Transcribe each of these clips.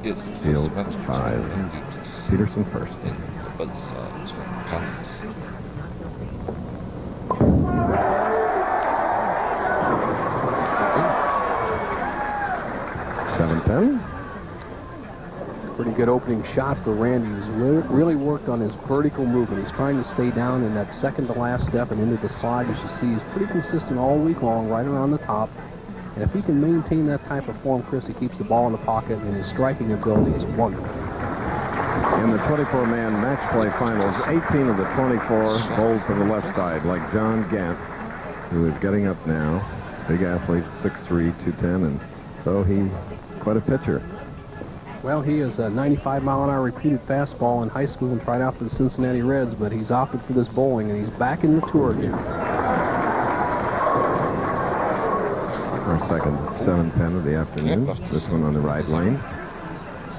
Field 5. Pedersen first. Gant. 7-10. Pretty good opening shot for Randy. He's really worked on his vertical movement. He's trying to stay down in that second to last step and into the slide. As you see, he's pretty consistent all week long, right around the top. And if he can maintain that type of form, Chris, he keeps the ball in the pocket, and his striking ability is wonderful. In the 24-man match play finals, 18 of the 24 bowled to the left side, like John Gant, who is getting up now. Big athlete, 6'3", 210, and so he's quite a pitcher. Well, he is a 95-mile-an-hour repeated fastball in high school and tried out for the Cincinnati Reds, but he's opted for this bowling, and he's back in the tour again. Our second 7-10 of the afternoon. This one on the right lane.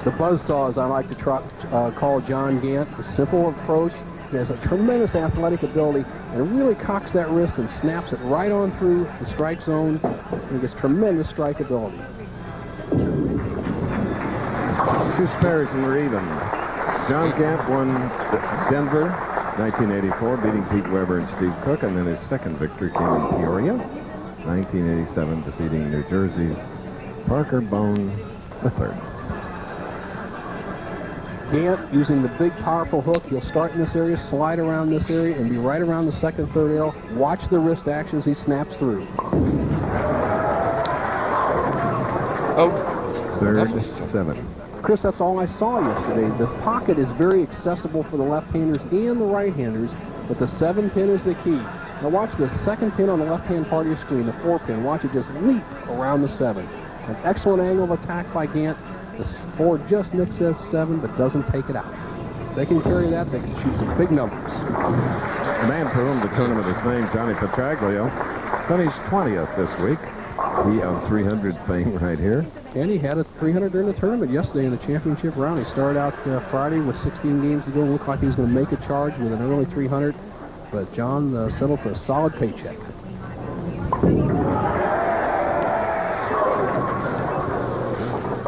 The buzzsaw, as I like to call John Gant, a simple approach. He has a tremendous athletic ability and really cocks that wrist and snaps it right on through the strike zone. And he gets tremendous strike ability. 2 spares and we're even. John Gant won Denver 1984, beating Pete Weber and Steve Cook, and then his second victory came in Peoria 1987, defeating New Jersey's Parker Bone III. Gant, using the big, powerful hook, he'll start in this area, slide around this area, and be right around the second, third arrow. Watch the wrist action as he snaps through. Third, 7. Chris, that's all I saw yesterday. The pocket is very accessible for the left-handers and the right-handers, but the 7-pin is the key. Now watch the second pin on the left-hand part of your screen, the 4-pin. Watch it just leap around the 7. An excellent angle of attack by Gant. The 4 just nicks says 7, but doesn't take it out. If they can carry that, they can shoot some big numbers. The man for whom the tournament is named, Johnny Petraglia, finished 20th this week. He of 300 fame right here. And he had a 300 during the tournament yesterday in the championship round. He started out Friday with 16 games to go. Looked like he was going to make a charge with an early 300. But John settled for a solid paycheck.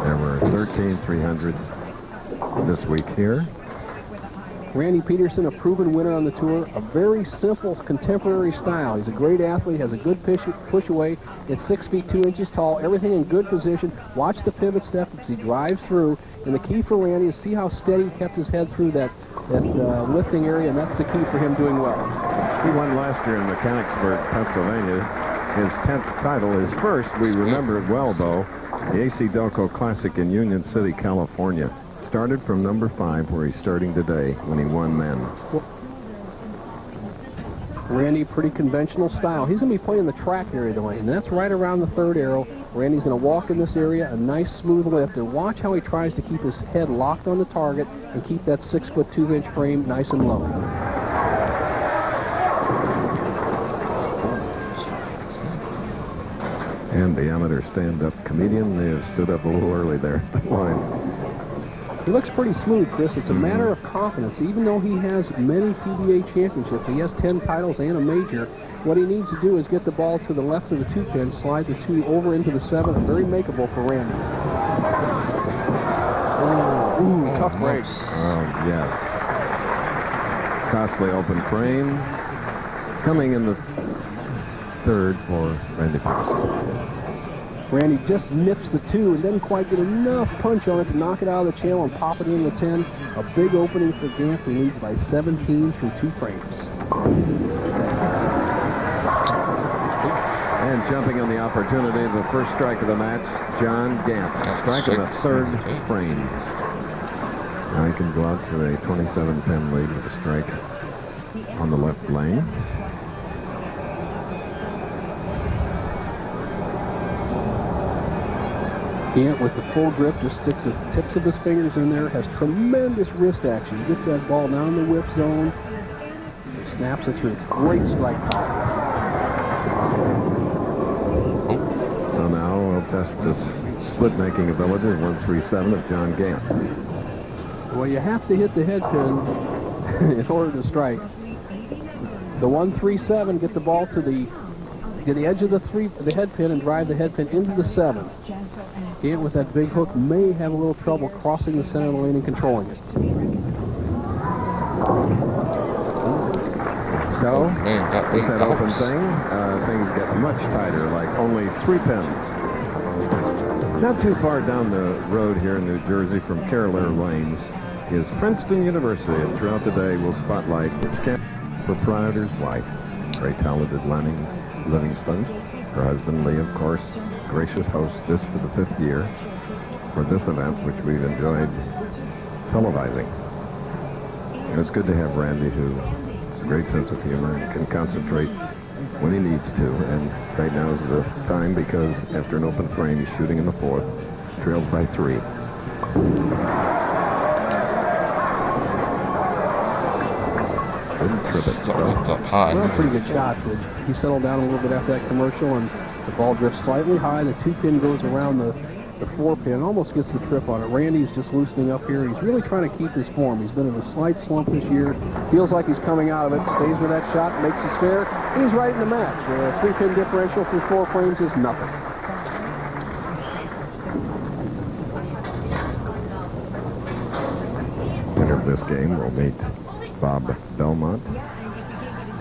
There were 13 300 this week here. Randy Pedersen, a proven winner on the tour, a very simple contemporary style. He's a great athlete, has a good push away. It's 6 feet 2 inches tall, everything in good position. Watch the pivot step as he drives through. And the key for Randy is see how steady he kept his head through that lifting area, and that's the key for him doing well. He won last year in Mechanicsburg, Pennsylvania. His 10th title, his first, we remember it well, though, the A.C. Delco Classic in Union City, California. Started from number 5, where he's starting today when he won men. Randy, pretty conventional style. He's going to be playing the track area of the lane, and that's right around the third arrow. Randy's going to walk in this area, a nice smooth lift, and watch how he tries to keep his head locked on the target and keep that 6 foot 2 inch frame nice and low. And the amateur stand-up comedian, they have stood up a little early there at the line. He looks pretty smooth, Chris. It's a matter of confidence. Even though he has many PBA championships, he has 10 titles and a major, what he needs to do is get the ball to the left of the 2-pin, slide the 2 over into the 7. Very makeable for Randy. Ooh, tough break. Oh, yes. Costly open frame. Coming in the third for Randy Pedersen. Randy just nips the 2 and doesn't quite get enough punch on it to knock it out of the channel and pop it in the 10. A big opening for Gant, who leads by 17 through 2 frames. And jumping on the opportunity, the first strike of the match, John Gant. Strike in the 3rd frame. Now he can go out to a 27-10 lead with a strike on the left lane. Gant with the full grip just sticks the tips of his fingers in there, has tremendous wrist action. He gets that ball down in the whip zone, snaps it through. Great strike power. So now we'll test this split-making ability of 137 of John Gant. Well, you have to hit the head pin in order to strike. The 137, get the ball to the to the edge of the head pin and drive the head pin into the 7. Gant with that big hook may have a little trouble crossing the center of the lane and controlling it. So, with that open thing, things get much tighter, like only 3 pins. Not too far down the road here in New Jersey from Carolina Lanes is Princeton University, and throughout the day we'll spotlight its proprietor's wife, very talented Lenny Livingston, her husband Lee, of course, gracious host this for the 5th year for this event, which we've enjoyed televising. And it's good to have Randy, who has a great sense of humor and can concentrate when he needs to. And right now is the time, because after an open frame, he's shooting in the 4th, trails by 3. Up high. Well, pretty good shot. He settled down a little bit after that commercial, and the ball drifts slightly high. The 2-pin goes around the 4-pin, almost gets the trip on it. Randy's just loosening up here. He's really trying to keep his form. He's been in a slight slump this year. Feels like he's coming out of it. Stays with that shot, makes his fair, and he's right in the match. The 3-pin differential through 4 frames is nothing. Winner of this game will meet Bob Belmont,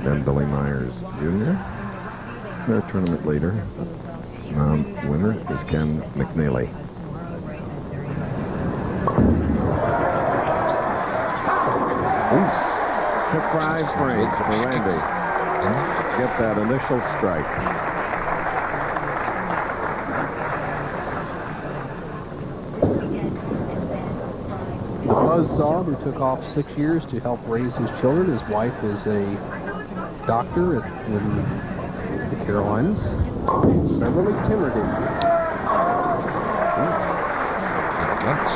then Billy Myers Jr. Their tournament leader. Winner is Ken McNeely. Took 5 frames for Randy. Get that initial strike. The buzzsaw, who took off 6 years to help raise his children. His wife is a doctor in the Carolinas. Beverly Timmerding.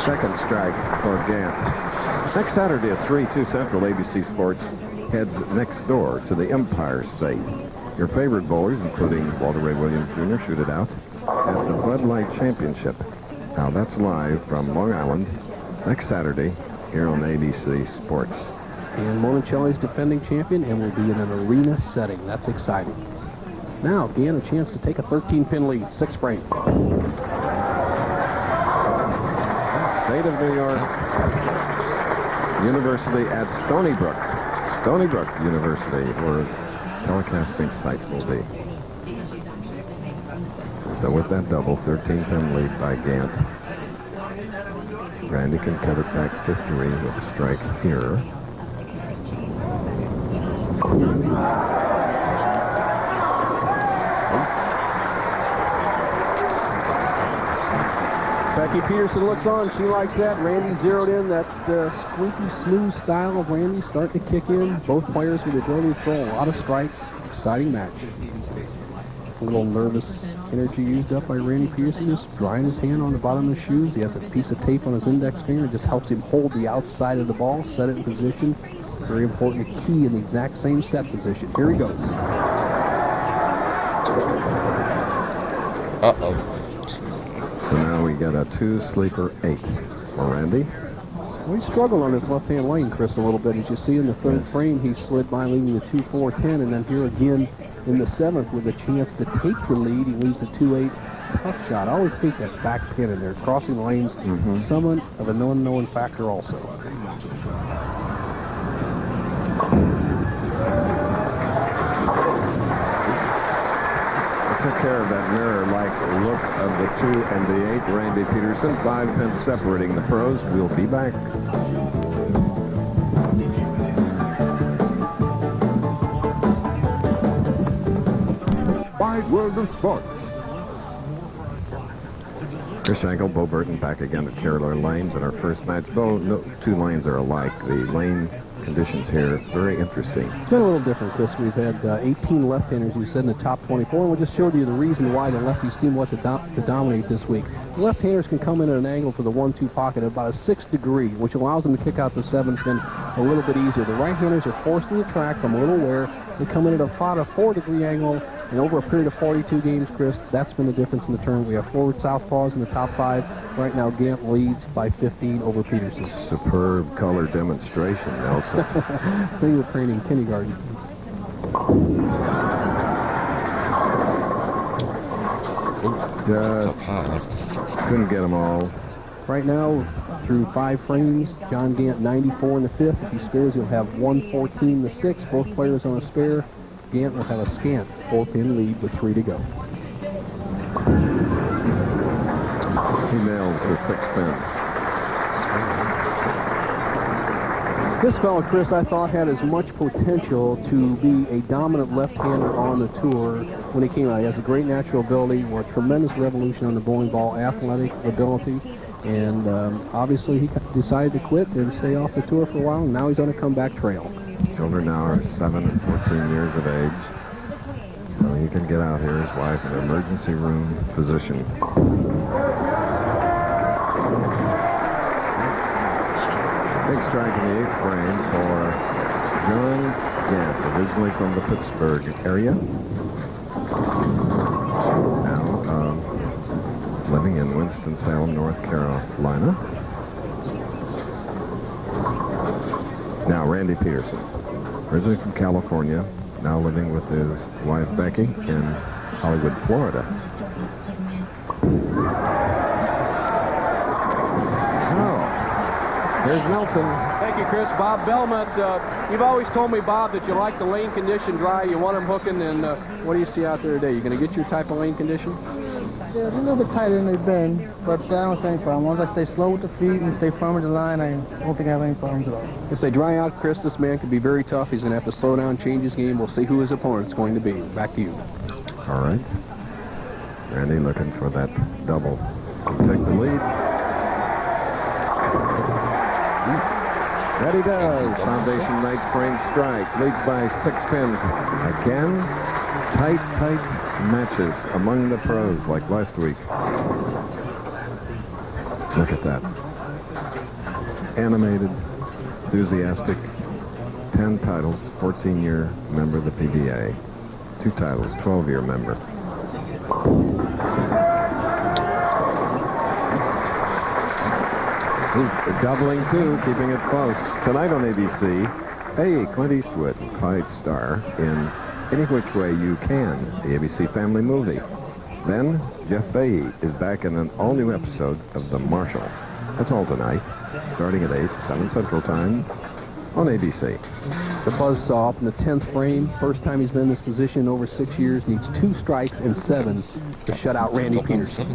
Second strike for Gant. Next Saturday at 3, 2 Central, ABC Sports heads next door to the Empire State. Your favorite bowlers, including Walter Ray Williams Jr., shoot it out at the Bud Light Championship. Now that's live from Long Island next Saturday here on ABC Sports. And Monticelli's defending champion, and will be in an arena setting. That's exciting. Now, Gant a chance to take a 13-pin lead, 6 frames. State of New York University at Stony Brook. Stony Brook University, where telecasting sites will be. So with that double, 13-pin lead by Gant. Randy can cut it back to 3 with a strike here. Becky Pedersen looks on. She likes that. Randy zeroed in. That squeaky, smooth style of Randy starting to kick in. Both players with the ability to throw a lot of strikes. Exciting match. A little nervous energy used up by Randy Pedersen, just drying his hand on the bottom of his shoes. He has a piece of tape on his index finger. It just helps him hold the outside of the ball, set it in position. Very important to key in the exact same set position. Here he goes. Uh-oh. So now we got a 2-sleeper 8 for Randy. Well, he struggled on his left-hand lane, Chris, a little bit. As you see in the 3rd frame, he slid by leaving the 2-4-10, and then here again in the 7th with a chance to take the lead. He leaves the 2-8 tough shot. I always think that back pin in there, crossing the lanes, somewhat of an unknown factor also. Took care of that mirror-like look of the 2 and the 8. Randy Pedersen, 5 pins separating the pros. We'll be back. Wide World of Sports. Chris Schenkel, Bo Burton back again at Carolina Lanes in our first match. Bo, no 2 lanes are alike. The lane conditions here, very interesting. It's been a little different, Chris. We've had 18 left-handers, we said, in the top 24, and we just showed you the reason why the lefties seem what to dominate this week. The left-handers can come in at an angle to the 1-2 pocket at about a 6 degree, which allows them to kick out the 7-pin a little bit easier. The right-handers are forced to the track from a little wear. They come in at about a 4-degree angle, and over a period of 42 games, Chris, that's been the difference in the tournament. We have 4 southpaws in the top 5. Right now, Gant leads by 15 over Pedersen. Superb color demonstration, Nelson. They were training kindergarten. Just up high off the 6 pin. couldn't get them all. Right now, through 5 frames, John Gant 94 in the 5th. If he spares, he'll have 114 in the 6th. Both players on a spare. Gant will have a scant 4-pin lead with 3 to go. He nails the 6 pin. This fellow, Chris, I thought had as much potential to be a dominant left-hander on the tour when he came out. He has a great natural ability, a tremendous revolution on the bowling ball, athletic ability, and obviously he decided to quit and stay off the tour for a while, and now he's on a comeback trail. Children now are 7 and 14 years of age. So he can get out here. His wife in an emergency room physician. Big strike in the 8th frame for John Gant, originally from the Pittsburgh area. Now living in Winston-Salem, North Carolina. Now Randy Pedersen, originally from California, now living with his wife Becky in Hollywood, Florida. Here's Nelson. Thank you, Chris. Bob Belmont, you've always told me, Bob, that you like the lane condition dry, you want them hooking, and what do you see out there today? You going to get your type of lane condition? Yeah, it's a little bit tighter than they've been, but I don't see any problem. Once I stay slow with the feet and stay firm with the line, I don't think I have any problems at all. If they dry out, Chris, this man could be very tough. He's going to have to slow down, change his game. We'll see who his opponent's going to be. Back to you. All right. Randy looking for that double to take the lead. That he does. Foundation night frame strike. Leads by 6 pins. Again, tight matches among the pros like last week. Look at that. Animated, enthusiastic, 10 titles, 14-year member of the PBA. 2 titles, 12-year member. Doubling too, keeping it close. Tonight on ABC, hey, Clint Eastwood and Clyde Starr in Any Which Way You Can, the ABC family movie. Then, Jeff Fahey is back in an all-new episode of The Marshal. That's all tonight, starting at 8, 7 Central Time on ABC. The buzzsaw up in the 10th frame. First time he's been in this position in over 6 years. Needs 2 strikes and 7 to shut out Randy Pedersen.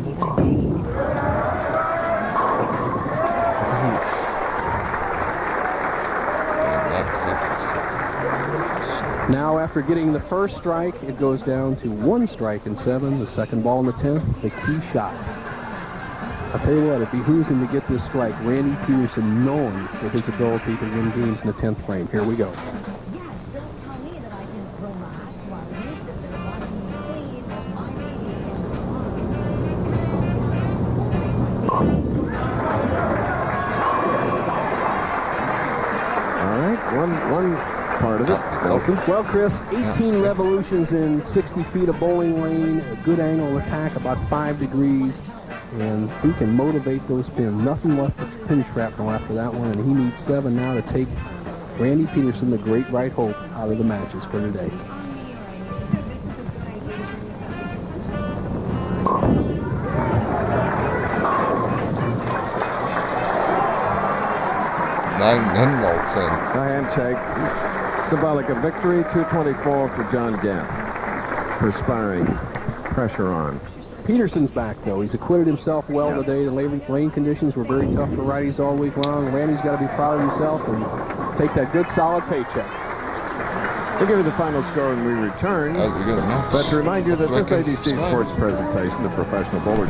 Now, after getting the first strike, it goes down to 1 strike and 7. The second ball in the 10th, the key shot. I'll tell you what, it behooves him to get this strike. Randy Pedersen known for his ability to win games in the 10th frame. Here we go. All right, one part of it. Nelson. Well, Chris, 18 revolutions in 60 feet of bowling lane, a good angle of attack, about 5 degrees, and he can motivate those pins. Nothing left but pin shrapnel after that one, and he needs 7 now to take Randy Pedersen, the great right hope, out of the matches for today. Nelson. A handshake. Symbolic of victory. 224 for John Gant. Perspiring. Pressure on. Pedersen's back, though. He's acquitted himself well today. The lane conditions were very tough for righties all week long. Randy's got to be proud of himself and take that good, solid paycheck. We'll give you the final score when we return. That was a good match. But to remind you that this ABC Sports presentation of Professional Bowlers